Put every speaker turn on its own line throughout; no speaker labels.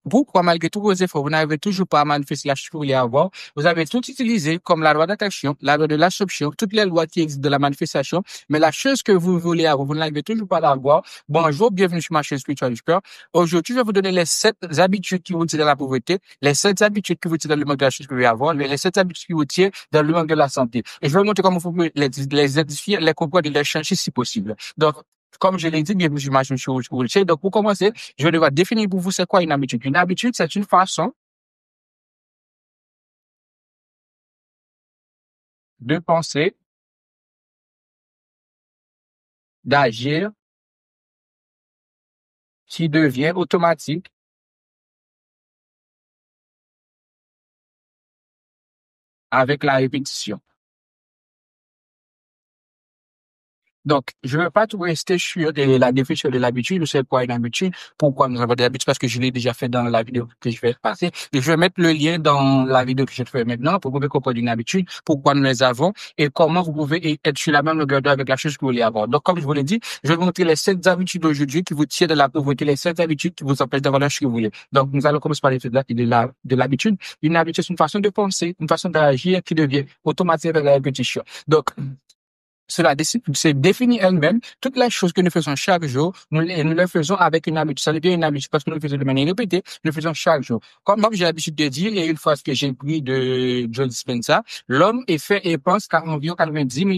pourquoi, malgré tous vos efforts, vous n'arrivez toujours pas à manifester la chose que vous voulez avoir? Vous avez tout utilisé, comme la loi d'attraction, la loi de l'absorption, toutes les lois qui existent de la manifestation, mais la chose que vous voulez avoir, vous n'arrivez toujours pas à l'avoir. Bonjour, bienvenue sur ma chaîne spirituelle du cœur. Aujourd'hui, je vais vous donner les 7 habitudes qui vous tirent de la pauvreté, les 7 habitudes qui vous tirent dans le manque de la chose que vous voulez avoir, les 7 habitudes qui vous tirent dans le manque de la santé. Et je vais vous montrer comment vous pouvez les identifier, les comprendre et les changer si possible. Donc, comme je l'ai dit, bienvenue sur ma chaîne spirituelle. Donc, pour commencer, je vais devoir définir pour vous c'est quoi une habitude. Une habitude, c'est une façon de penser, d'agir qui devient automatique avec la répétition. Donc, je ne veux pas tout rester sur la définition de l'habitude, je sais quoi une habitude, pourquoi nous avons des habitudes, parce que je l'ai déjà fait dans la vidéo que je vais passer. Et je vais mettre le lien dans la vidéo que je fais maintenant pour que vous pouvez comprendre une habitude, pourquoi nous les avons et comment vous pouvez être sur la même longueur d'onde avec la chose que vous voulez avoir. Donc, comme je vous l'ai dit, je vais vous montrer les 7 habitudes d'aujourd'hui qui vous tirent de la pauvreté, les 7 habitudes qui vous empêchent d'avoir la chose que vous voulez. Donc, nous allons commencer par les de l'habitude. Une habitude, c'est une façon de penser, une façon d'agir qui devient automatique avec la répétition. Donc, cela se définit elle-même. Toutes les choses que nous faisons chaque jour, nous les faisons avec une habitude. Ça devient une habitude parce que nous le faisons de manière répétée, nous le faisons chaque jour. Comme j'ai l'habitude de dire, et une fois que j'ai pris de Joe Dispenza, l'homme est fait et pense qu'à environ 90 000,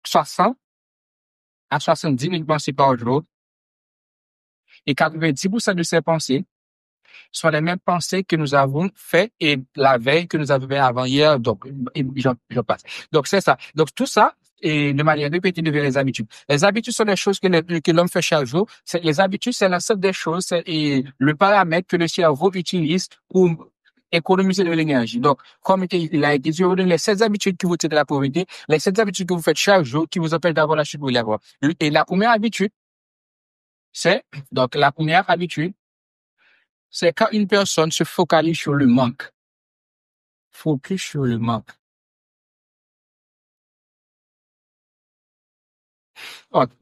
60 à 70 000 pensées par jour. Et 90% de ces pensées sont les mêmes pensées que nous avons fait et la veille que nous avons fait avant hier. Donc, je passe. Donc, c'est ça. Donc, tout ça, et de manière répétée devient les habitudes. Les habitudes sont les choses que l'homme fait chaque jour. Les habitudes, c'est l'ensemble des choses et le paramètre que le cerveau utilise pour économiser de l'énergie. Donc, comme il a été dit, je vous donne les 7 habitudes qui vous tirent de la pauvreté, les 7 habitudes que vous faites chaque jour qui vous empêchent d'avoir la chute que vous voulez avoir. Et la première habitude, donc, la première habitude, c'est quand une personne se focalise sur le manque. Focus sur le manque.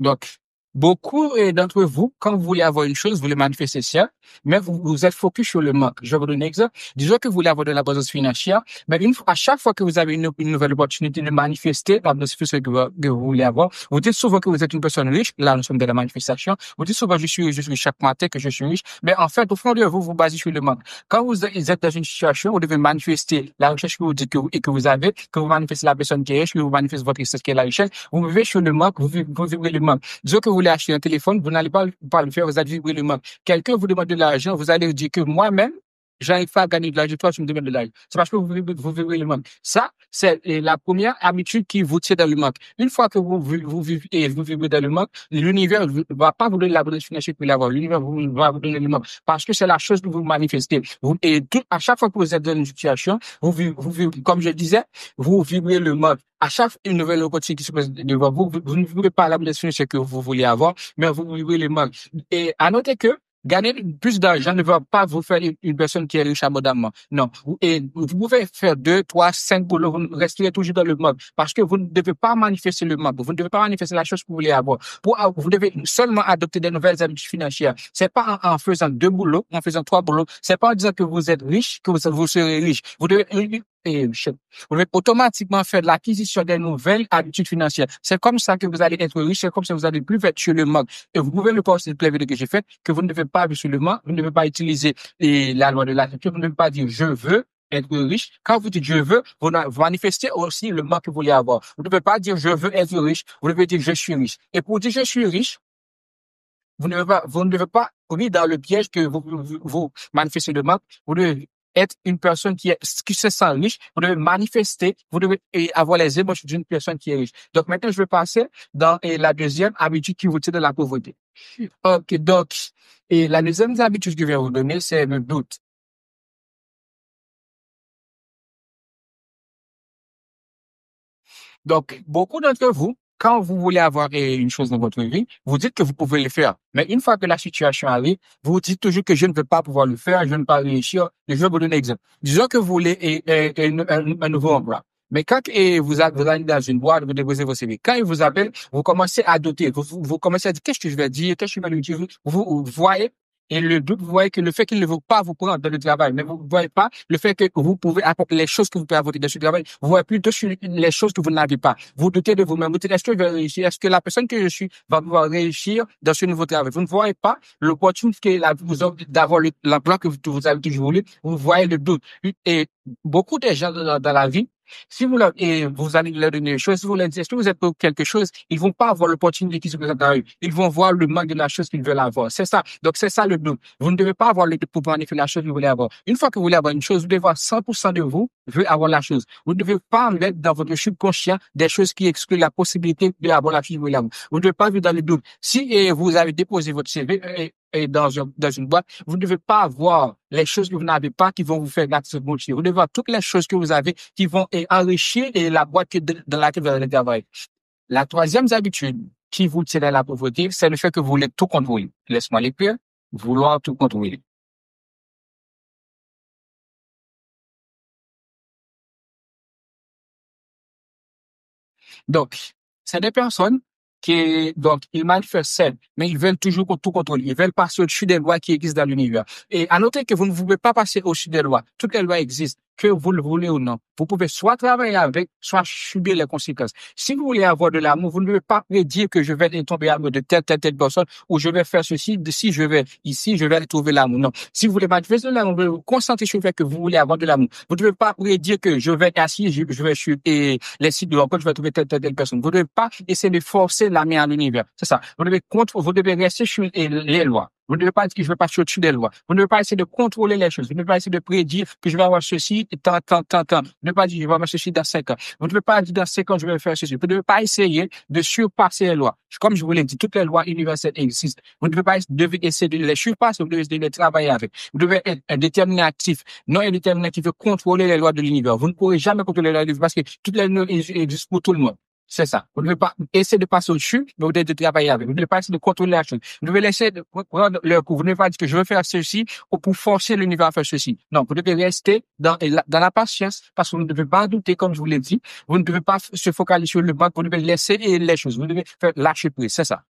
Donc, beaucoup d'entre vous, quand vous voulez avoir une chose, vous voulez manifester ça, mais vous êtes focus sur le manque. Je vais vous donner un exemple. Disons que vous voulez avoir de l'abondance financière, mais à chaque fois que vous avez une nouvelle opportunité de manifester l'abondance financière que vous voulez avoir, vous dites souvent que vous êtes une personne riche. Là, nous sommes dans la manifestation. Vous dites souvent, je suis riche chaque matin, que je suis riche. Mais en fait, au fond de vous, vous basez sur le manque. Quand vous êtes dans une situation, vous devez manifester la richesse que vous dites que vous avez, que vous manifestez la personne qui est riche, que vous manifestez votre richesse qui est la richesse. Vous vivez sur le manque, vous vibrez le manque. Disons que vous voulez acheter un téléphone, vous n'allez pas le faire, vous allez vibrer le manque. Quelqu'un vous demande de l'argent, vous allez dire que moi-même, j'arrive pas à gagner de l'argent, toi, tu me demandes de l'argent. C'est parce que vous vibrez le manque. Ça, c'est la première habitude qui vous tire dans le manque. Une fois que vous vibrez dans le manque, l'univers ne va pas vous donner l'abondance financière que vous voulez avoir. L'univers va vous donner le manque. Parce que c'est la chose que vous manifestez. À chaque fois que vous êtes dans une situation, comme je disais, vous vibrez le manque. À chaque une nouvelle opportunité qui se présente devant vous, vous ne vibrez pas l'abondance financière que vous voulez avoir, mais vous vibrez le manque. Et à noter que gagner plus d'argent ne va pas vous faire une personne qui est riche abondamment. Non. Et vous pouvez faire 2, 3, 5 boulots, vous resterez toujours dans le manque. Parce que vous ne devez pas manifester le manque. Vous ne devez pas manifester la chose que vous voulez avoir. Vous devez seulement adopter des nouvelles habitudes financières. C'est pas en faisant 2 boulots, en faisant 3 boulots. C'est pas en disant que vous êtes riche, que vous serez riche. Vous devez automatiquement faire l'acquisition des nouvelles habitudes financières. C'est comme ça que vous allez être riche, c'est comme ça que vous allez plus faire sur le manque. Et vous pouvez le penser de la vidéo que j'ai faite, que vous ne devez pas vivre sur le manque, vous ne devez pas utiliser la loi de l'attraction, vous ne devez pas dire je veux être riche. Quand vous dites je veux, vous manifestez aussi le manque que vous voulez avoir. Vous ne devez pas dire je veux être riche, vous devez dire je suis riche. Et pour dire je suis riche, vous ne devez pas tomber dans le piège que vous manifestez le manque. Vous devez être une personne qui se sent riche. Vous devez manifester, vous devez avoir les émotions d'une personne qui est riche. Donc maintenant, je vais passer dans la deuxième habitude qui vous tire de la pauvreté. Ok, donc, et la deuxième habitude que je vais vous donner, c'est le doute. Donc, beaucoup d'entre vous, quand vous voulez avoir une chose dans votre vie, vous dites que vous pouvez le faire. Mais une fois que la situation arrive, vous dites toujours que je ne veux pas pouvoir le faire, je ne vais pas réussir. Je vais vous donner un exemple. Disons que vous voulez un nouveau emploi. Mais quand vous allez dans une boîte, vous déposez vos CV. Quand ils vous appellent, vous commencez à douter. Vous commencez à dire, qu'est-ce que je vais dire? Qu'est-ce que je vais lui dire? Vous voyez? Et le doute, vous voyez que le fait qu'il ne veut pas vous prendre dans le travail, mais vous ne voyez pas le fait que vous pouvez apporter les choses que vous pouvez apporter dans ce travail, vous voyez plutôt sur les choses que vous n'avez pas. Vous doutez de vous-même. Vous dites, est-ce que je vais réussir? Est-ce que la personne que je suis va pouvoir réussir dans ce nouveau travail? Vous ne voyez pas l'opportunité que vous offre d'avoir l'emploi que vous avez toujours voulu. Vous voyez le doute. Et beaucoup de gens dans la vie, si vous leur, et vous allez leur donner des choses, si vous leur dites, est-ce que vous êtes pour quelque chose, ils vont pas avoir l'opportunité qui se présente à eux. Ils vont voir le manque de la chose qu'ils veulent avoir. C'est ça. Donc, c'est ça le but. Vous ne devez pas avoir le but pour planifier la chose que vous voulez avoir. Une fois que vous voulez avoir une chose, vous devez avoir 100% de vous veut avoir la chose. Vous ne devez pas mettre dans votre subconscient des choses qui excluent la possibilité d'avoir la chose que vous voulez avoir. Vous ne devez pas vivre dans le doute. Si vous avez déposé votre CV et dans une boîte, vous ne devez pas avoir les choses que vous n'avez pas qui vont vous faire gagner ce motif. Vous devez avoir toutes les choses que vous avez qui vont enrichir la boîte dans laquelle vous allez travailler. La troisième habitude qui vous tient à la pauvreté, c'est le fait que vous voulez tout contrôler. Laisse-moi l'écrire. Vouloir tout contrôler. Donc, c'est des personnes donc, ils manifestent ça, mais ils veulent toujours tout contrôler. Ils veulent passer au-dessus des lois qui existent dans l'univers. Et à noter que vous ne pouvez pas passer au-dessus des lois. Toutes les lois existent, que vous le voulez ou non. Vous pouvez soit travailler avec, soit subir les conséquences. Si vous voulez avoir de l'amour, vous ne devez pas prédire que je vais tomber amoureux de telle personne, ou je vais faire ceci, si je vais ici, je vais trouver l'amour. Non. Si vous voulez manifester de l'amour, vous devez vous concentrer sur le fait que vous voulez avoir de l'amour. Vous ne devez pas prédire que je vais être assis, je vais sur les sites de l'emploi, je vais trouver telle personne. Vous ne devez pas essayer de forcer la main à l'univers. C'est ça. Vous devez rester sur les lois. Vous ne devez pas dire que je vais passer au-dessus des lois. Vous ne devez pas essayer de contrôler les choses. Vous ne devez pas essayer de prédire que je vais avoir ceci tant. Vous ne devez pas dire que je vais avoir ceci dans 5 ans. Vous ne devez pas dire dans 5 ans je vais faire ceci. Vous ne devez pas essayer de surpasser les lois. Comme je vous l'ai dit, toutes les lois universelles existent. Vous ne devez essayer de les surpasser, vous devez essayer de les travailler avec. Vous devez être un déterminé actif, non un déterminé qui veut contrôler les lois de l'univers. Vous ne pourrez jamais contrôler les lois de l'univers parce que toutes les lois existent pour tout le monde. C'est ça. Vous ne devez pas essayer de passer au-dessus, mais vous devez travailler avec. Vous ne devez pas essayer de contrôler la chose. Vous devez laisser de prendre leur coup. Vous ne devez pas dire que je veux faire ceci ou pour forcer l'univers à faire ceci. Non, vous devez rester dans la patience parce que vous ne devez pas douter, comme je vous l'ai dit. Vous ne devez pas se focaliser sur le manque. Vous devez laisser les choses. Vous devez faire lâcher prise. C'est ça.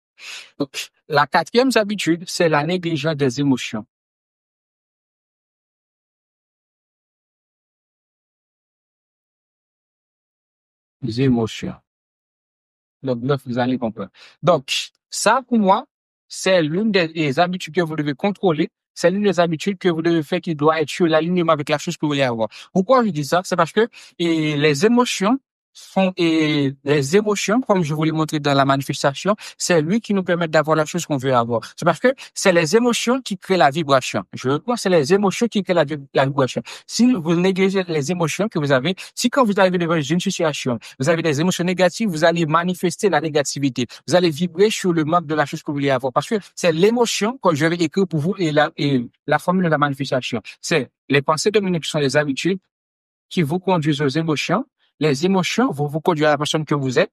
Donc, la quatrième habitude, c'est la négligence des émotions. Les émotions. Donc, là, vous allez comprendre. Donc, ça, pour moi, c'est l'une des habitudes que vous devez contrôler. C'est l'une des habitudes que vous devez faire qui doit être sur l'alignement avec la chose que vous voulez avoir. Pourquoi je dis ça? C'est parce que les émotions les émotions, comme je vous l'ai montré dans la manifestation, c'est lui qui nous permet d'avoir la chose qu'on veut avoir. C'est parce que c'est les émotions qui créent la vibration. Je crois que c'est les émotions qui créent la vibration. Si vous négligez les émotions que vous avez, si quand vous arrivez devant une situation, vous avez des émotions négatives, vous allez manifester la négativité. Vous allez vibrer sur le manque de la chose que vous voulez avoir. Parce que c'est l'émotion que je vais écrire pour vous et la formule de la manifestation. C'est les pensées dominantes qui sont les habitudes qui vous conduisent aux émotions. Les émotions vont vous conduire à la personne que vous êtes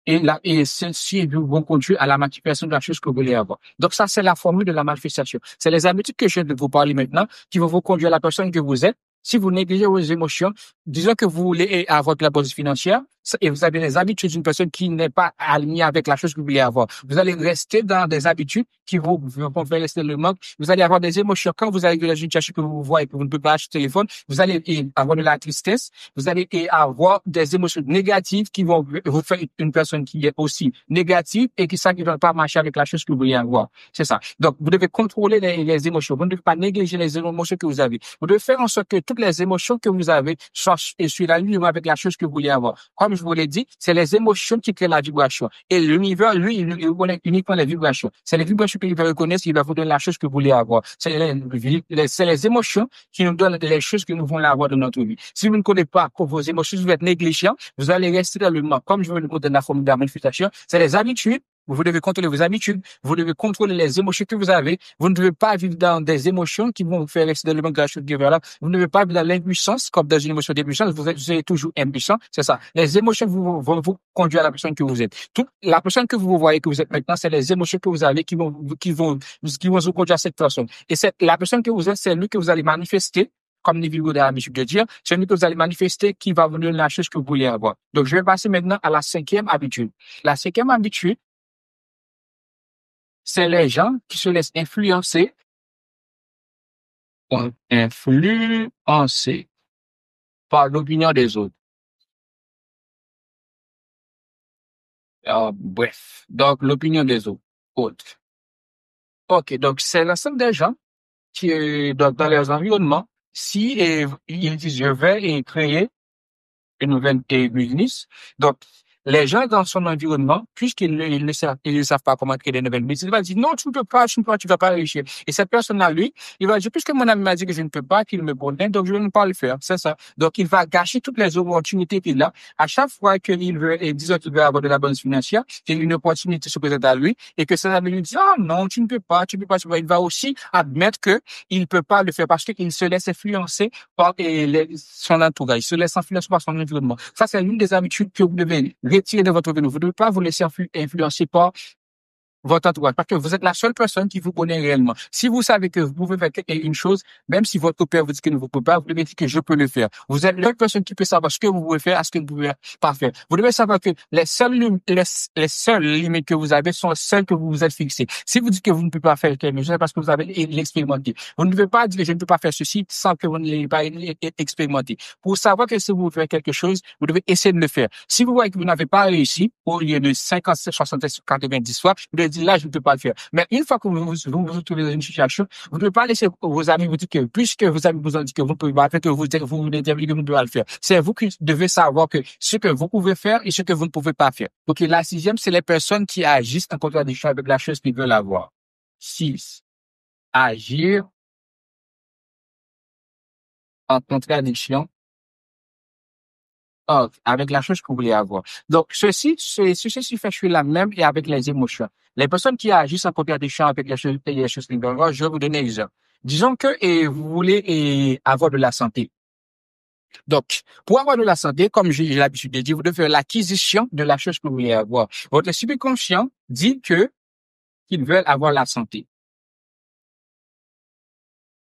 et celles-ci vont conduire à la manifestation de la chose que vous voulez avoir. Donc ça, c'est la formule de la manifestation. C'est les habitudes que je viens de vous parler maintenant qui vont vous conduire à la personne que vous êtes. Si vous négligez vos émotions, disons que vous voulez avoir de la position financière et vous avez les habitudes d'une personne qui n'est pas alignée avec la chose que vous voulez avoir. Vous allez rester dans des habitudes qui vont faire rester le manque. Vous allez avoir des émotions. Quand vous allez dans une situation que vous voyez que vous ne pouvez pas acheter le téléphone, vous allez avoir de la tristesse. Vous allez avoir des émotions négatives qui vont vous faire une personne qui est aussi négative et qui ne va pas marcher avec la chose que vous voulez avoir. C'est ça. Donc, vous devez contrôler les émotions. Vous ne devez pas négliger les émotions que vous avez. Vous devez faire en sorte que toutes les émotions que vous avez soient sur l'alignement avec la chose que vous voulez avoir. Comme je vous l'ai dit, c'est les émotions qui créent la vibration. Et l'univers, lui, il reconnaît uniquement les vibrations. C'est les vibrations qu'il va reconnaître, il va vous donner la chose que vous voulez avoir. C'est les émotions qui nous donnent les choses que nous voulons avoir dans notre vie. Si vous ne connaissez pas vos émotions, vous êtes négligent, vous allez rester dans le manque. Comme je vous le dis dans la formule de la manifestation, c'est les habitudes. Vous devez contrôler vos habitudes. Vous devez contrôler les émotions que vous avez. Vous ne devez pas vivre dans des émotions qui vont vous faire rester dans le manque de la chose que vous avez. Vous ne devez pas vivre dans l'impuissance, comme dans une émotion d'impuissance. Vous êtes toujours impuissant. C'est ça. Les émotions vont vous conduire à la personne que vous êtes. La personne que vous voyez que vous êtes maintenant, c'est les émotions que vous avez qui vont vous conduire à cette personne. Et la personne que vous êtes, c'est lui que vous allez manifester. Comme Neville a l'habitude de dire, c'est lui que vous allez manifester qui va vous donner la chose que vous voulez avoir. Donc, je vais passer maintenant à la cinquième habitude. La cinquième habitude, c'est les gens qui se laissent influencer par l'opinion des autres. Bref, donc l'opinion des autres. Ok, donc c'est l'ensemble des gens qui, donc, dans leurs environnements, si ils disent je vais créer une nouvelle business. Donc, les gens dans son environnement, ils ne savent pas comment créer des nouvelles business, ils vont dire non, tu ne peux pas, tu vas pas réussir. Et cette personne-là, lui, il va dire, puisque mon ami m'a dit que je ne peux pas, qu'il me connaît, donc je ne vais pas le faire. C'est ça. Donc, il va gâcher toutes les opportunités qu'il a. À chaque fois qu'il veut, et disons qu'il veut avoir de la bonne financière, qu'une opportunité se présente à lui, et que ça lui dit, ah non, tu ne peux pas, tu peux pas, tu peux pas. Il va aussi admettre que il peut pas le faire parce qu'il se laisse influencer par son entourage, il se laisse influencer par son environnement. Ça, c'est l'une des habitudes que vous devez retirer de votre vie. Vous ne devez pas vous laisser influencer par votre entourage, parce que vous êtes la seule personne qui vous connaît réellement. Si vous savez que vous pouvez faire une chose, même si votre père vous dit que ne vous pouvez pas, vous devez dire que je peux le faire. Vous êtes la seule personne qui peut savoir ce que vous pouvez faire, à ce que vous ne pouvez pas faire. Vous devez savoir que les seules limites que vous avez sont celles que vous vous êtes fixées. Si vous dites que vous ne pouvez pas faire quelque chose, c'est parce que vous avez l'expérimenté. Vous ne devez pas dire que je ne peux pas faire ceci sans que vous ne l'ayez pas expérimenté. Pour savoir que si vous faites quelque chose, vous devez essayer de le faire. Si vous voyez que vous n'avez pas réussi, au lieu de 50, 60, 90 fois, vous devez dire là, je ne peux pas le faire. Mais une fois que vous vous retrouvez dans une situation, vous ne devez pas laisser vos amis vous dire que, puisque vos amis vous ont dit que vous ne pouvez pas le faire, que vous voulez dire que vous ne pouvez pas le faire. C'est vous qui devez savoir que ce que vous pouvez faire et ce que vous ne pouvez pas faire. Donc, la sixième, c'est les personnes qui agissent en contradiction avec la chose qu'ils veulent avoir. 6. Agir en contradiction avec la chose que vous voulez avoir. Donc, ceci fait suivre la même et avec les émotions. Les personnes qui agissent en contradiction avec les choses que vous voulez avoir, je vais vous donner un exemple. Disons que vous voulez avoir de la santé. Donc, pour avoir de la santé, comme j'ai l'habitude de dire, vous devez faire l'acquisition de la chose que vous voulez avoir. Votre subconscient dit qu'ils veulent avoir la santé.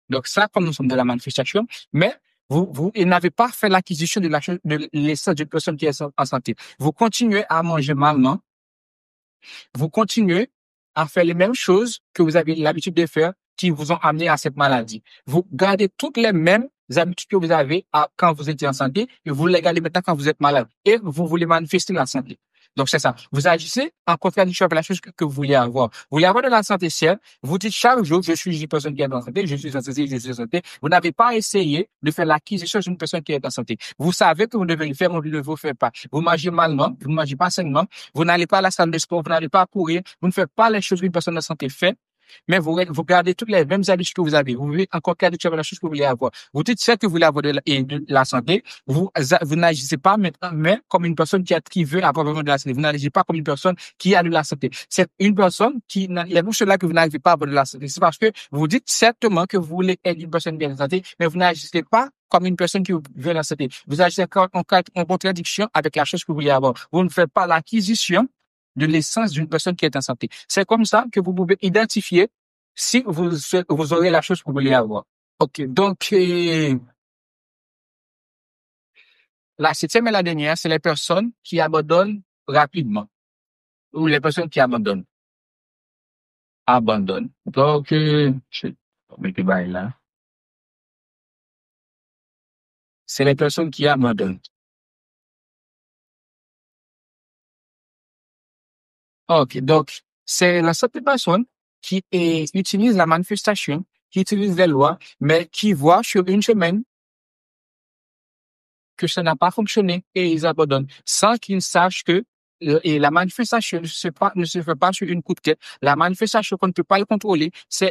Donc ça, comme nous sommes dans la manifestation, mais vous n'avez pas fait l'acquisition de l'essence d'une personne qui est en santé. Vous continuez à manger malement, vous continuez à faire les mêmes choses que vous avez l'habitude de faire qui vous ont amené à cette maladie. Vous gardez toutes les mêmes habitudes que vous avez quand vous étiez en santé et vous les gardez maintenant quand vous êtes malade. Et vous voulez manifester la santé. Donc, c'est ça. Vous agissez en contradiction avec la chose que vous voulez avoir. Vous voulez avoir de la santé saine. Vous dites chaque jour, je suis une personne qui est en santé, je suis en santé, je suis en santé. Vous n'avez pas essayé de faire l'acquisition d'une personne qui est en santé. Vous savez que vous devez le faire, mais vous ne le faites pas. Vous mangez malement, vous ne mangez pas sainement, vous n'allez pas à la salle de sport, vous n'allez pas courir, vous ne faites pas les choses qu'une personne en santé fait. Mais vous gardez toutes les mêmes habitudes que vous avez. Vous vivez encore quelque chose avec la chose que vous voulez avoir. Vous dites ce que vous voulez avoir de la santé. Vous n'agissez pas maintenant, mais comme une personne qui veut avoir vraiment de la santé. Vous n'agissez pas comme une personne qui a de la santé. C'est une personne qui, il y a pour cela que vous n'arrivez pas à avoir de la santé. C'est parce que vous dites certainement que vous voulez être une personne bien en santé, mais vous n'agissez pas comme une personne qui veut de la santé. Vous agissez en contradiction avec la chose que vous voulez avoir. Vous ne faites pas l'acquisition de l'essence d'une personne qui est en santé. C'est comme ça que vous pouvez identifier si vous aurez la chose que vous voulez avoir. OK. Donc, la septième et la dernière, c'est les personnes qui abandonnent rapidement ou les personnes qui abandonnent. Donc, je vais mettre là. C'est les personnes qui abandonnent. OK. Donc, c'est la seule personne qui utilise la manifestation, qui utilise les lois, mais qui voit sur une semaine que ça n'a pas fonctionné et ils abandonnent sans qu'ils sachent que et la manifestation ne se fait pas sur une coup de tête. La manifestation qu'on ne peut pas le contrôler, c'est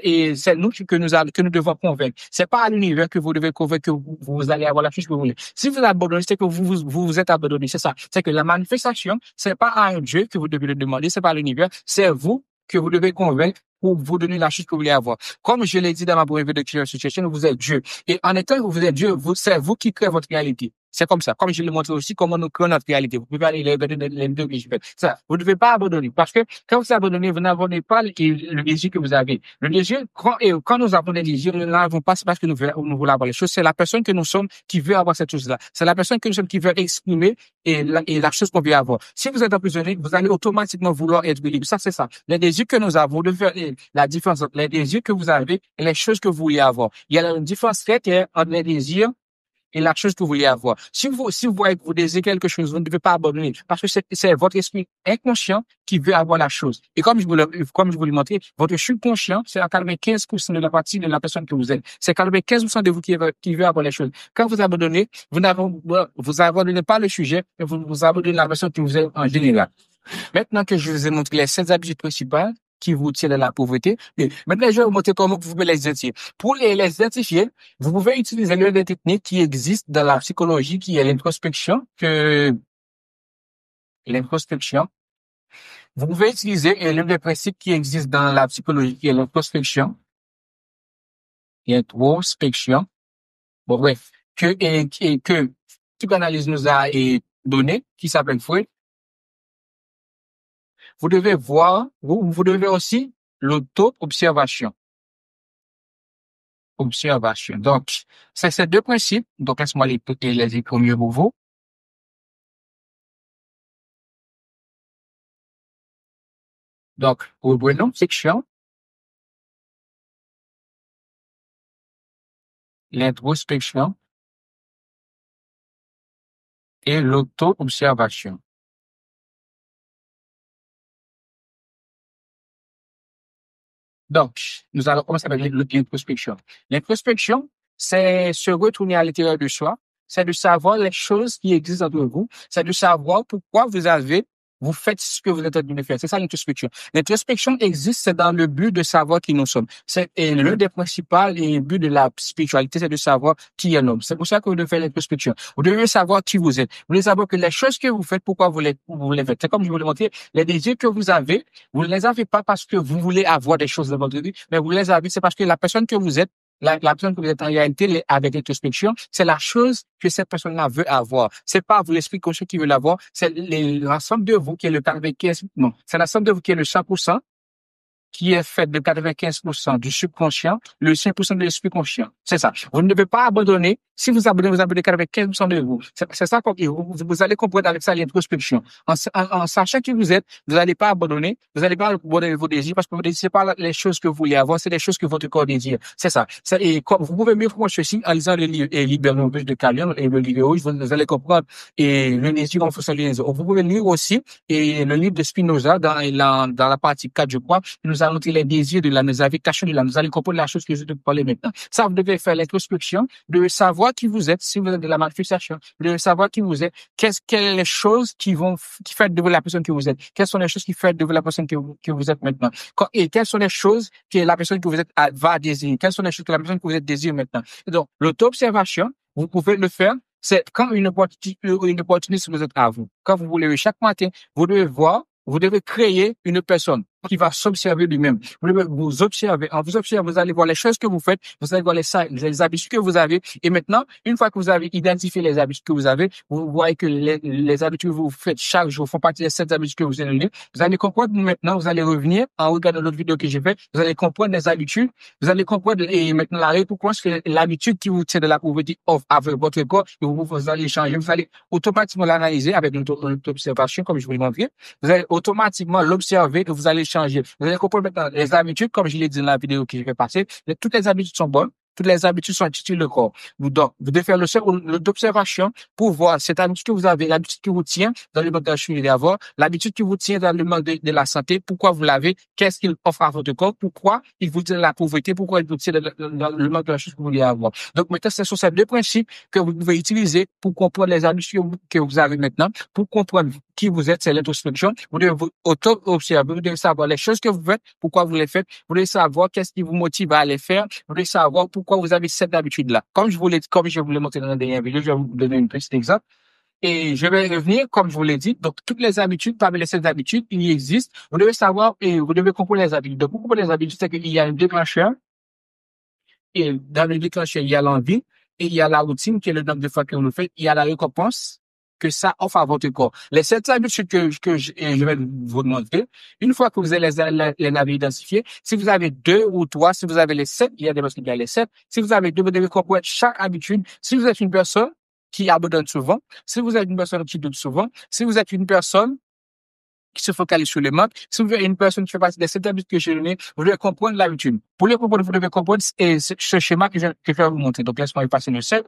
nous que nous devons convaincre. C'est pas à l'univers que vous devez convaincre que vous allez avoir la chose que vous voulez. Si vous abandonnez, c'est que vous êtes abandonné. C'est ça. C'est que la manifestation, c'est pas à un Dieu que vous devez le demander, c'est pas à l'univers, c'est vous que vous devez convaincre pour vous donner la chose que vous voulez avoir. Comme je l'ai dit dans ma première vidéo de Creation, vous êtes Dieu. Et en étant que vous êtes Dieu, c'est vous qui créez votre réalité. C'est comme ça. Comme je l'ai montré aussi, comment nous créons notre réalité. Vous pouvez aller regarder les vidéos que je fais. Ça, vous ne devez pas abandonner. Parce que quand vous abandonnez, vous n'abandonnez pas le désir que vous avez. Le désir, quand nous avons des désirs, nous n'avons pas, c'est parce que nous voulons avoir les choses. C'est la personne que nous sommes qui veut avoir cette chose-là. C'est la personne que nous sommes qui veut exprimer et la chose qu'on veut avoir. Si vous êtes emprisonné, vous allez automatiquement vouloir être libre. Ça, c'est ça. Les désirs que nous avons, de faire la différence entre les désirs que vous avez et les choses que vous voulez avoir. Il y a une différence très claire entre les désirs et la chose que vous voulez avoir. Si vous voyez que vous désirez quelque chose, vous ne devez pas abandonner parce que c'est votre esprit inconscient qui veut avoir la chose. Et comme je vous l'ai montré, votre subconscient, c'est à 95% de la partie de la personne que vous êtes. C'est 95% de vous qui veut avoir les choses. Quand vous abandonnez, vous abandonnez pas le sujet, mais vous abandonnez la personne que vous êtes en général. Maintenant que je vous ai montré les 7 habitudes principales qui vous tirent de la pauvreté, et maintenant je vais vous montrer comment vous pouvez les identifier. Pour les identifier, vous pouvez utiliser l'une des techniques qui existent dans la psychologie, qui est l'introspection. Vous pouvez utiliser l'un des principes qui existent dans la psychologie, qui est l'introspection. L'introspection. Bon, bref. Que psychanalyse nous a donné, qui s'appelle Freud. Vous devez voir, vous devez aussi l'auto-observation. Observation. Donc, c'est ces deux principes. Donc, laisse-moi les écrire mieux pour vous. Donc, reprenons section, l'introspection et l'auto-observation. Donc, nous allons commencer avec l'introspection. L'introspection, c'est se retourner à l'intérieur de soi, c'est de savoir les choses qui existent entre vous, c'est de savoir pourquoi vous faites ce que vous êtes en train de faire. C'est ça l'introspection. L'introspection existe, c'est dans le but de savoir qui nous sommes. Et l'un des principaux buts de la spiritualité, c'est de savoir qui est l'homme. C'est pour ça que vous devez faire l'introspection. Vous devez savoir qui vous êtes. Vous devez savoir que les choses que vous faites, pourquoi vous les faites. C'est comme je vous l'ai montré, les désirs que vous ne les avez pas parce que vous voulez avoir des choses dans votre vie, mais vous les avez, c'est parce que la personne que vous êtes, la personne que vous êtes en réalité, avec l'introspection, c'est la chose que cette personne-là veut avoir. C'est pas vous l'esprit conscient qui veut l'avoir, c'est l'ensemble de vous qui est le 95, non, c'est l'ensemble de vous qui est le 100%, qui est fait de 95% du subconscient, le 5% de l'esprit conscient. C'est ça. Vous ne devez pas abandonner. Si vous abandonnez 95% de vous. C'est ça qu'on dit. Vous allez comprendre avec ça l'introspection. En sachant qui vous êtes, vous n'allez pas abandonner. Vous n'allez pas abandonner vos désirs parce que vos désirs, c'est pas les choses que vous voulez avoir, c'est les choses que votre corps désire. C'est ça. Et comme vous pouvez mieux comprendre ceci en lisant le livre Libérer de Calion et le livre rouge, vous allez comprendre et le désir en fonction de les. Vous pouvez lire aussi et le livre de Spinoza dans la partie 4, je crois, nous allons tirer les désirs de la, nos affectations de la, nous allons comprendre la chose que je vais parler maintenant. Ça, vous devez faire l'introspection, vous devez savoir qui vous êtes, si vous êtes de la manifestation, vous devez savoir qui vous êtes, quelles sont les choses qui font de vous la personne que vous êtes, quelles sont les choses qui font de vous la personne que vous êtes maintenant, et quelles sont les choses que la personne que vous êtes va désirer, quelles sont les choses que la personne que vous êtes désire maintenant. Et donc, l'auto-observation, vous pouvez le faire. C'est quand une opportunité se présente à vous. Quand vous voulez, chaque matin, vous devez créer une personne qui va s'observer lui-même. Vous devez vous observer. En vous observant, vous allez voir les choses que vous faites, vous allez voir les habitudes que vous avez. Et maintenant, une fois que vous avez identifié les habitudes que vous avez, vous voyez que les habitudes que vous faites chaque jour font partie des 7 habitudes que vous allez. Vous allez comprendre maintenant, vous allez revenir en regardant l'autre vidéo que j'ai fait, vous allez comprendre les habitudes, vous allez comprendre et maintenant la réponse que l'habitude qui vous tient de la pauvreté offre avec votre corps, et vous allez changer, vous allez automatiquement l'analyser avec notre observation, comme je vous l'ai montré. Vous allez automatiquement l'observer et vous allez changer. Vous allez comprendre maintenant les habitudes, comme je l'ai dit dans la vidéo que je vais passer. Toutes les habitudes sont bonnes. Toutes les habitudes sont utiles le corps. Donc, vous devez faire l'observation pour voir cette habitude que vous avez, l'habitude qui vous tient dans le manque de d'avoir, l'habitude qui vous tient dans le manque de la santé, pourquoi vous l'avez, qu'est-ce qu'il offre à votre corps, pourquoi il vous tient de la pauvreté, pourquoi il vous tient dans le manque de la chose que vous voulez avoir. Donc, maintenant, ce sont ces deux principes que vous pouvez utiliser pour comprendre les habitudes que vous avez maintenant, pour comprendre qui vous êtes, c'est l'introspection. Vous devez vous auto-observer, vous devez savoir les choses que vous faites, pourquoi vous les faites, vous devez savoir qu'est-ce qui vous motive à les faire, vous devez savoir pourquoi vous avez cette habitude-là. Comme je vous l'ai montré dans la dernière vidéo, je vais vous donner un petit exemple. Et je vais revenir, comme je vous l'ai dit, donc toutes les habitudes, parmi les 7 habitudes, il y existe. Vous devez savoir et vous devez comprendre les habitudes. Donc, pour comprendre les habitudes, c'est qu'il y a un déclencheur. Et dans le déclencheur, il y a l'envie. et il y a la routine qui est le nombre de fois que vous le faites, il y a la récompense que ça offre à votre corps. Les 7 habitudes que je vais vous montrer, une fois que vous allez les avez identifiées, si vous avez 2 ou 3, si vous avez les 7, il y a des personnes qui ont les 7, si vous avez 2, vous devez comprendre chaque habitude. Si vous êtes une personne qui abandonne souvent, si vous êtes une personne qui doute souvent, si vous êtes une personne qui se focalise sur le manque, si vous êtes une personne qui fait partie des 7 habitudes que j'ai données, vous devez comprendre l'habitude. Pour le comprendre, vous devez comprendre ce schéma que je vais vous montrer. Donc, laisse-moi y passer le 7.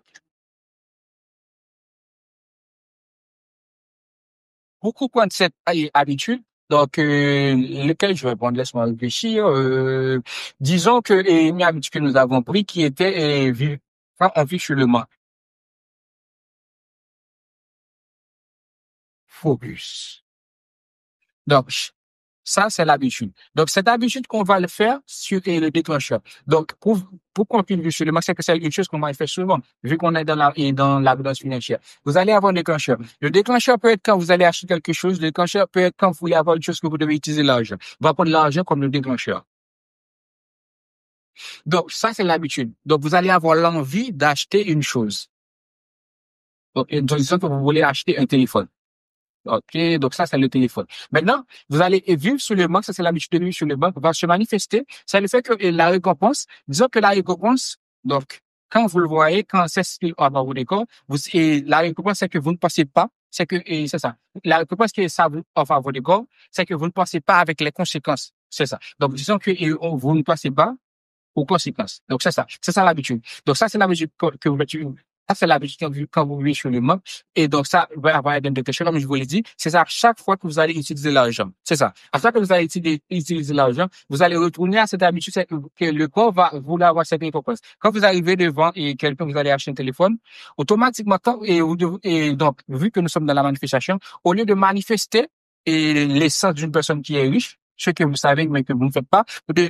Pour comprendre cette habitude, donc, lequel je vais prendre, laisse-moi réfléchir. Disons que une habitude que nous avons pris qui était vivre, enfin, on vit sur le manque. Focus. Donc, ça, c'est l'habitude. Donc, cette habitude qu'on va le faire sur le déclencheur. Donc, pour conclure sur le manque, c'est que c'est une chose qu'on va faire souvent, vu qu'on est dans l'abondance financière. Vous allez avoir un déclencheur. Le déclencheur peut être quand vous allez acheter quelque chose. Le déclencheur peut être quand vous voulez avoir une chose que vous devez utiliser l'argent. On va prendre l'argent comme le déclencheur. Donc, ça, c'est l'habitude. Donc, vous allez avoir l'envie d'acheter une chose. Donc, disons que vous voulez acheter un téléphone. OK, donc ça, c'est le téléphone. Maintenant, vous allez vivre sur le manque, ça, c'est l'habitude de vivre sur le manque, va se manifester. C'est le fait que la récompense, disons que la récompense, donc, quand vous le voyez, quand c'est ce qu'il offre à vos décors, et la récompense, c'est que vous ne pensez pas, c'est que, et c'est ça. La récompense que ça vous offre à vos décors, c'est que vous ne pensez pas avec les conséquences. C'est ça. Donc, disons que vous ne pensez pas aux conséquences. Donc, c'est ça. C'est ça l'habitude. Donc, ça, c'est l'habitude que vous faites. Ça, c'est l'habitude quand vous vivez sur le manque. Et donc, ça va avoir une détection, comme je vous l'ai dit. C'est ça, chaque fois que vous allez utiliser l'argent. C'est ça. À chaque fois que vous allez utiliser l'argent, vous allez retourner à cette habitude, c'est que le corps va vouloir avoir cette récompense. Quand vous arrivez devant et quelqu'un, vous allez acheter un téléphone, automatiquement, et donc, vu que nous sommes dans la manifestation, au lieu de manifester l'essence d'une personne qui est riche, ce que vous savez, mais que vous ne faites pas,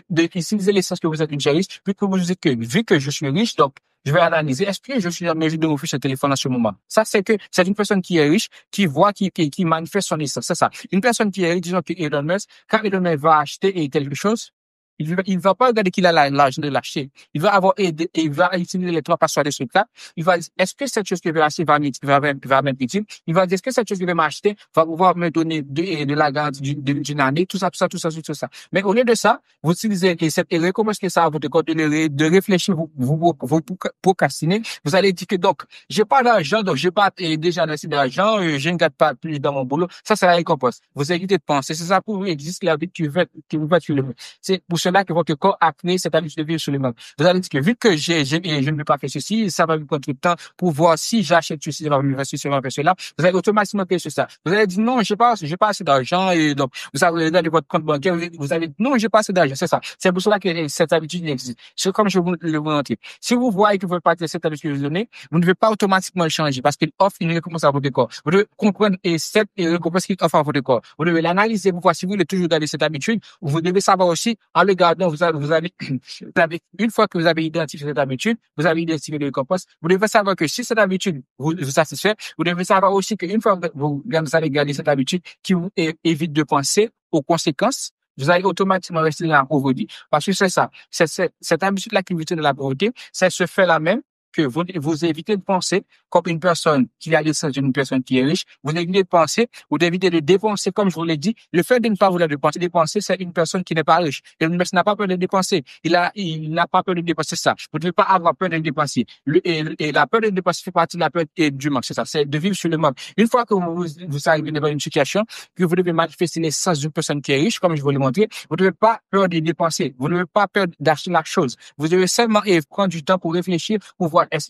d'utiliser l'essence que vous êtes une riche, vu que vous dites que, vu que je suis riche, donc, je vais analyser, est-ce que je suis en mesure de m'offrir ce téléphone à ce moment? Ça, c'est une personne qui est riche, qui voit, qui manifeste son essence. C'est ça. Une personne qui est riche, disons que Elon Musk, quand Elon Musk va acheter quelque chose, il va pas regarder qu'il a l'argent de l'acheter. Il va utiliser les 3 passoires de ce cas. Il va dire, est-ce que cette chose que je vais acheter va m'être utile? Il va dire, est-ce que cette chose que je vais m'acheter va pouvoir me donner de la garantie d'une année? Tout ça, tout ça, tout ça, tout ça. Mais au lieu de ça, vous utilisez cette erreur, comment est-ce que ça va vous donner de réfléchir, vous procrastiner? Vous allez dire que, donc, j'ai pas d'argent, donc j'ai pas déjà assez d'argent, je ne gagne pas plus dans mon boulot. Ça, c'est la récompense. Vous évitez de penser. C'est ça pour vous existe la vie que vous faites sur le monde. C'est pour cela que votre corps a créé cette habitude de vivre sur le monde. Vous allez dire que vu que je ne peux pas faire ceci, ça va me prendre tout le temps pour voir si j'achète ceci, ça va me faire ceci, ça va me faire cela. Vous allez automatiquement faire ça. Vous allez dire non, j'ai pas assez d'argent et donc, vous allez regarder votre compte bancaire, vous allez dire non, j'ai pas assez d'argent. C'est ça. C'est pour cela que cette habitude existe. C'est comme je vous le montrer. Si vous voyez que vous faites partie de cette habitude que vous donnez, vous ne devez pas automatiquement le changer parce qu'il offre une récompense à votre corps. Vous devez comprendre cette récompense qu'il offre à votre corps. Vous devez l'analyser pour voir si vous voulez toujours garder cette habitude. Vous devez savoir aussi, en le gardant, une fois que vous avez identifié cette habitude, vous avez identifié les récompenses, vous devez savoir que si cette habitude vous satisfait, vous devez savoir aussi qu'une fois que vous allez garder cette habitude qui vous évite de penser aux conséquences, vous allez automatiquement rester dans la pauvreté. Parce que c'est ça. Cette habitude-là qui vous tient de la pauvreté, c'est ce fait-là même que vous évitez de penser comme une personne qui a l'essence d'une personne qui est riche. Vous évitez de penser, vous évitez de dépenser, comme je vous l'ai dit. Le fait de ne pas vouloir dépenser, c'est une personne qui n'est pas riche. Et une personne n'a pas peur de dépenser. Il n'a pas peur de dépenser ça. Vous ne devez pas avoir peur de dépenser. Et la peur de dépenser fait partie de la peur du manque. C'est ça. C'est de vivre sur le manque. Une fois que vous arrivez devant une situation que vous devez manifester l'essence d'une personne qui est riche, comme je vous l'ai montré, vous ne devez pas peur de dépenser. Vous ne devez pas peur d'acheter la chose. Vous devez seulement prendre du temps pour réfléchir, pour voir est-ce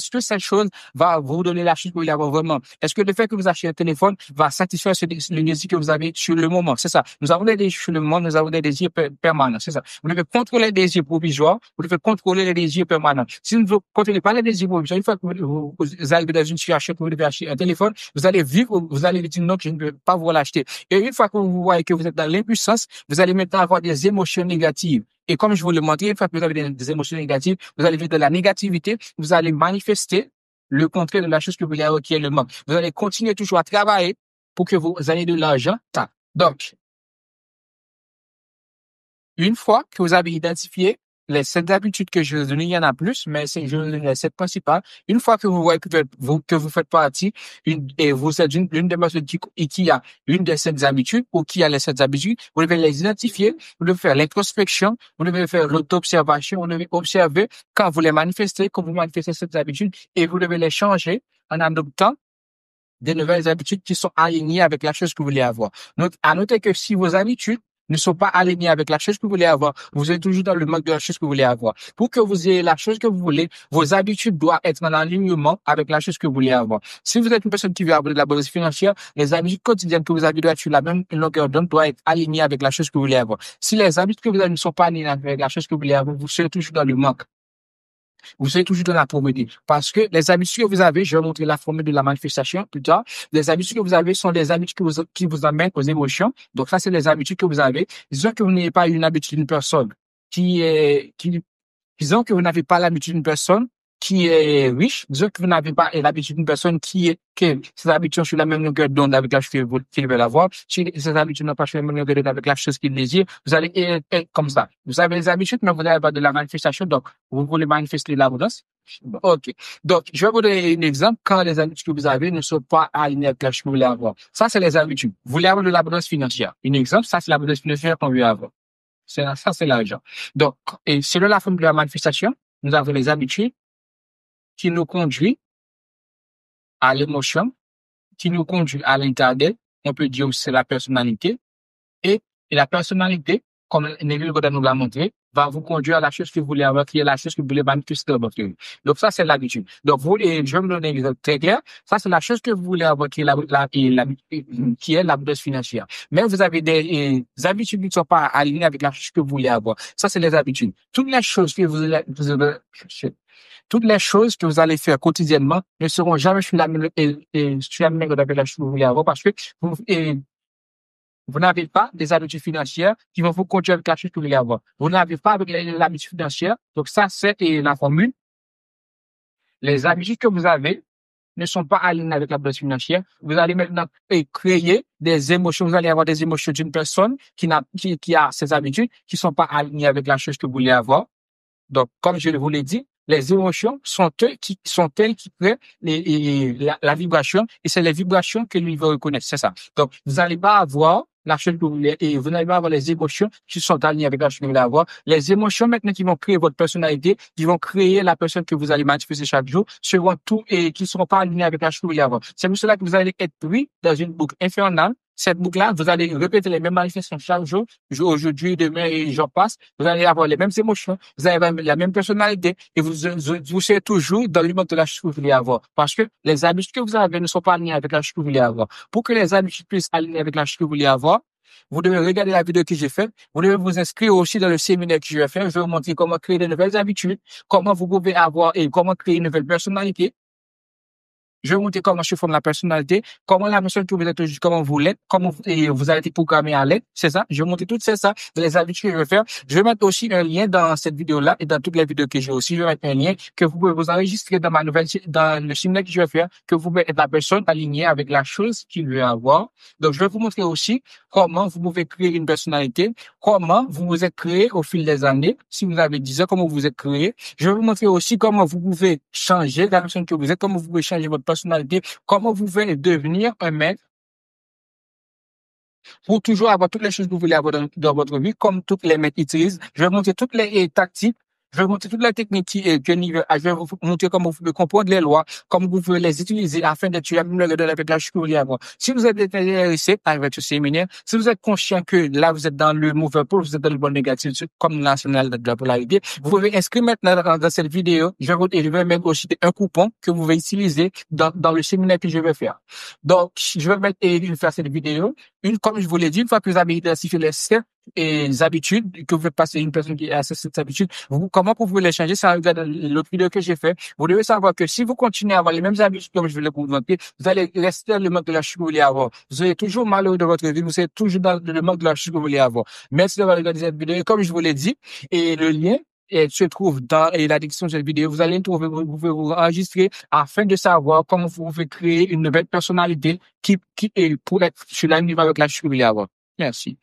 que cette chose va vous donner la chute pour y avoir vraiment? Est-ce que le fait que vous achetez un téléphone va satisfaire le désir que vous avez sur le moment? C'est ça. Nous avons des désirs sur le moment, nous avons des désirs permanents. C'est ça. Vous devez contrôler les désirs provisoires, vous devez contrôler les désirs permanents. Si vous ne contrôlez pas les désirs provisoires, une fois que vous arrivez dans une situation que vous devez acheter un téléphone, vous allez dire non, je ne peux pas vous l'acheter. Et une fois que vous voyez que vous êtes dans l'impuissance, vous allez maintenant avoir des émotions négatives. Et comme je vous l'ai montré, une fois que vous avez des émotions négatives, vous allez vivre de la négativité, vous allez manifester le contraire de la chose que vous voulez avoir, qui est le manque. Vous allez continuer toujours à travailler pour que vous ayez de l'argent. Donc, une fois que vous avez identifié les 7 habitudes que je vous ai données, il y en a plus, mais je vous donne les 7 principales. Une fois que vous voyez que vous faites partie, et vous êtes l'une des personnes qui a une de ces habitudes ou qui a les 7 habitudes, vous devez les identifier, vous devez faire l'introspection, vous devez faire l'auto-observation, vous devez observer quand vous les manifestez, quand vous manifestez ces habitudes, et vous devez les changer en adoptant des nouvelles habitudes qui sont alignées avec la chose que vous voulez avoir. Donc, à noter que si vos habitudes ne sont pas alignées avec la chose que vous voulez avoir, vous êtes toujours dans le manque de la chose que vous voulez avoir. Pour que vous ayez la chose que vous voulez, vos habitudes doivent être en alignement avec la chose que vous voulez avoir. Si vous êtes une personne qui veut avoir de l'abondance financière, les habitudes quotidiennes que vous avez doivent être sur la même longueur d'onde, doivent être alignées avec la chose que vous voulez avoir. Si les habitudes que vous avez ne sont pas alignées avec la chose que vous voulez avoir, vous serez toujours dans le manque. Vous serez toujours dans la pauvreté. Parce que les habitudes que vous avez, je vais montrer la formule de la manifestation plus tard. Les habitudes que vous avez sont des habitudes qui vous amènent aux émotions. Donc ça, c'est les habitudes que vous avez. Disons que vous n'avez pas une habitude d'une personne disons que vous n'avez pas l'habitude d'une personne qui est riche. Disons que vous n'avez pas l'habitude d'une personne que ses habitudes sur la même longueur d'onde avec la chose qu'il veut avoir. Si ses habitudes n'ont pas sur la même longueur d'onde avec la chose qu'il désire, vous allez être comme ça. Vous avez les habitudes, mais vous n'avez pas de la manifestation. Donc, vous voulez manifester l'abondance. OK. Donc, je vais vous donner un exemple quand les habitudes que vous avez ne sont pas alignées avec la chose que vous voulez avoir. Ça, c'est les habitudes. Vous voulez avoir de l'abondance financière. Un exemple, ça, c'est l'abondance financière qu'on veut avoir. Ça, c'est l'argent. Donc, et selon la forme de la manifestation, nous avons les habitudes qui nous conduisent à l'émotion, qui nous conduit à l'interdit. On peut dire aussi c'est la personnalité. Et la personnalité, comme Neville Goddard nous l'a montré, va vous conduire à la chose que vous voulez avoir, qui est la chose que vous voulez manifester dans votre vie. Donc ça, c'est l'habitude. Donc je vais me donner un exemple très clair. Ça, c'est la chose que vous voulez avoir, qui est l'abondance financière. Mais vous avez des habitudes qui ne sont pas alignées avec la chose que vous voulez avoir. Ça, c'est les habitudes. Toutes les choses que vous allez faire quotidiennement ne seront jamais sur la même longueur avec la chose que vous voulez avoir parce que vous n'avez pas des habitudes financières qui vont vous conduire avec la chose que vous voulez avoir. Vous n'avez pas avec l'habitude financière. Donc ça, c'est la formule. Les habitudes que vous avez ne sont pas alignées avec la l'abondance financière. Vous allez maintenant créer des émotions. Vous allez avoir des émotions d'une personne qui a ces habitudes qui sont pas alignées avec la chose que vous voulez avoir. Donc, comme je vous l'ai dit, les émotions sont telles qui créent la vibration et c'est les vibrations que lui veut reconnaître. C'est ça. Donc, vous n'allez pas avoir la chose que vous voulez et vous n'allez pas avoir les émotions qui sont alignées avec la chose que vous voulez avoir. Les émotions maintenant qui vont créer votre personnalité, qui vont créer la personne que vous allez manifester chaque jour, seront tout et qui ne seront pas alignées avec la chose que vous voulez avoir. C'est pour cela que vous allez être pris dans une boucle infernale. Cette boucle-là, vous allez répéter les mêmes manifestations chaque jour, aujourd'hui, demain et j'en passe. Vous allez avoir les mêmes émotions, vous allez avoir la même personnalité et vous serez toujours dans le monde de la chose que vous voulez avoir. Parce que les habitudes que vous avez ne sont pas alignées avec la chose que vous voulez avoir. Pour que les habitudes puissent aligner avec la chose que vous voulez avoir, vous devez regarder la vidéo que j'ai faite. Vous devez vous inscrire aussi dans le séminaire que je vais faire. Je vais vous montrer comment créer de nouvelles habitudes, comment vous pouvez avoir et comment créer une nouvelle personnalité. Je vais vous montrer comment se forme la personnalité, comment la personne que vous êtes aujourd'hui, comment vous l'êtes, comment vous avez été programmé à l'être, c'est ça. Je vais vous montrer tout ça, les habitudes que je vais faire. Je vais mettre aussi un lien dans cette vidéo-là et dans toutes les vidéos que j'ai aussi. Je vais mettre un lien que vous pouvez vous enregistrer dans dans le séminaire que je vais faire, que vous pouvez être la personne alignée avec la chose qu'il veut avoir. Donc, je vais vous montrer aussi comment vous pouvez créer une personnalité, comment vous vous êtes créé au fil des années. Si vous avez 10 ans, comment vous êtes créé. Je vais vous montrer aussi comment vous pouvez changer la personne que vous êtes, comment vous pouvez changer votre personnalité, comment vous pouvez devenir un maître pour toujours avoir toutes les choses que vous voulez avoir dans votre vie, comme toutes les maîtres utilisent. Je vais vous montrer toutes les tactiques. Je vais vous montrer toutes les techniques je vais vous montrer comment vous pouvez comprendre les lois, comment vous pouvez les utiliser afin d'être la même de avec la chose que vous voulez avoir. Si vous êtes intéressé par ce séminaire, si vous êtes conscient que là, vous êtes dans le mauvais pôle, vous êtes dans le bon négatif, comme national de la polarité, vous pouvez inscrire maintenant dans cette vidéo. Je vais mettre aussi un coupon que vous pouvez utiliser dans le séminaire que je vais faire. Donc, je vais faire cette vidéo. Comme je vous l'ai dit, une fois que vous avez identifié les habitudes, que vous faites passer une personne qui a cette habitude, comment vous pouvez les changer? C'est en regardant l'autre vidéo que j'ai fait. Vous devez savoir que si vous continuez à avoir les mêmes habitudes comme je vais vous montrer, vous allez rester dans le manque de la chose que vous voulez avoir. Vous serez toujours malheureux de votre vie, vous serez toujours dans le manque de la chose que vous voulez avoir. Merci d'avoir regardé cette vidéo. Et comme je vous l'ai dit, et le lien se trouve dans la description de cette vidéo. Vous allez trouver, vous pouvez vous enregistrer afin de savoir comment vous pouvez créer une nouvelle personnalité qui est pour être sur la même niveau avec la chose que vous voulez avoir. Merci.